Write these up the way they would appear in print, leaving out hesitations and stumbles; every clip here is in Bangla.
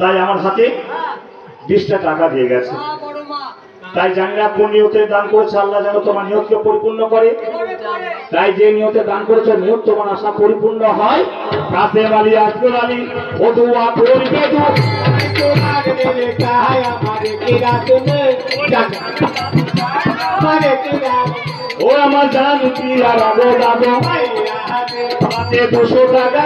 তাই আমার হাতে 20টা টাকা দিয়ে গেছে। তাই জানি না কোন নিয়তে দান করেছে, আল্লাহ যেন তোমার নিয়তকে পরিপূর্ণ করে। তাই যে নিয়তে দান করেছে নিয়ত তোমার আশা পরিপূর্ণ হয়। কাসেম আলী, আজগর আলী ও দোয়া করবে তো ও আমার জান কি আর আবো যাবো হাতে 200 টাকা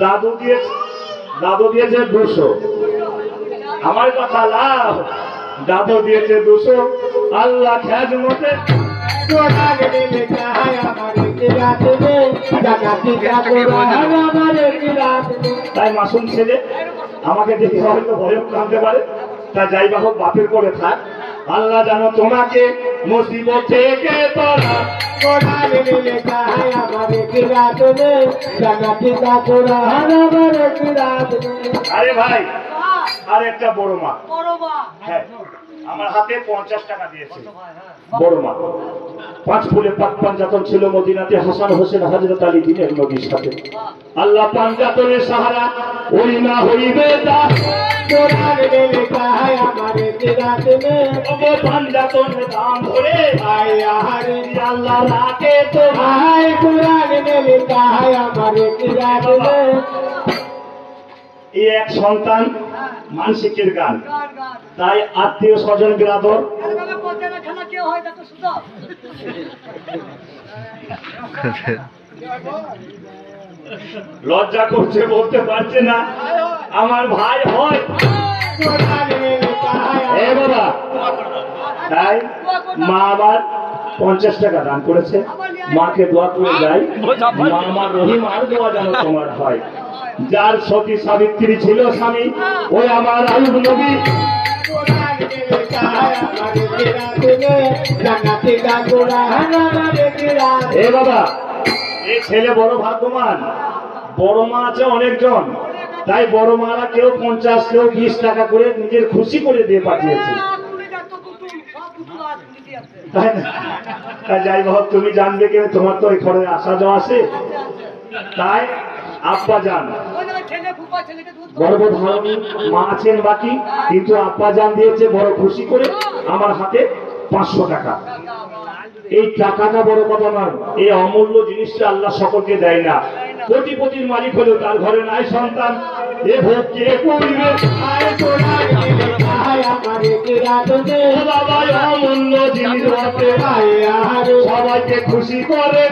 দাদু দিয়েছে 200। আমার কথা লাভ, দাদু দিয়েছে 200। আল্লাহ খেজ মতে তাই মাসুম ছেলে আমাকে দেখে হয়তো ভয় কাঁদতে পারে। তা যাই বা হোক, বাপের করে থাক। আল্লাহ জানো তোমাকে মুসিবত থেকে তোরা আরে ভাই, আর একটা বড় মা, হ্যাঁ আমার হাতে 50 টাকা দিয়েছে। বড় মা 5 ফুলে পাক পাঞ্জাতন ছিল মদিনাতে, হাসান হোসেন হযরত আলী দিনের নবীর সাথে। আল্লাহ পাঞ্জাতনের সাহারা ওই না হইবে তা কোরআন মে লেখা है हमारे किरात में वो पांजातन दाम धरे आया हरे अल्लाह राके तो भाई कुरान में लिखा है हमारे किरात में। এই এক সন্তান মানসিকের গান, তাই আত্মীয় স্বজন বিরাদর লজ্জা করছে, বলতে পারছে না আমার ভাই হয় বাবা। তাই মা আবার 50 টাকা দান করেছে। মাকে দোয়া করে যাই, মা আমার রহিম আর দোয়া যেন তোমার হয়। যার সতী সাবিত্রী ছিল স্বামী ওই আমার আয়ুব নবী। এ বাবা, এই ছেলে বড় ভাগ্যবান। বড় মা আছে অনেকজন, তাই বড় মারা কেউ 50 কেউ 20 টাকা করে নিজের খুশি করে দিয়ে পাঠিয়েছে। তাই না? তাই যাই হোক, তুমি জানবে কেউ, তোমার তো এই ঘরে আসা যাওয়া আছে। তাই আব্বা জান গর্ভধারণী মা আছেন বাকি, কিন্তু আব্বা জান দিয়েছে বড় খুশি করে আমার হাতে 500 টাকা। এই টাকাটা বড় কথা নয়, এই অমূল্য জিনিসটা আল্লাহ সকলকে দেয় না। কোটিপতির মালিক হলেও তার ঘরে নাই সন্তান, এ ভোগ কে করবে? অমূল্য জিনিস সবাইকে খুশি করে।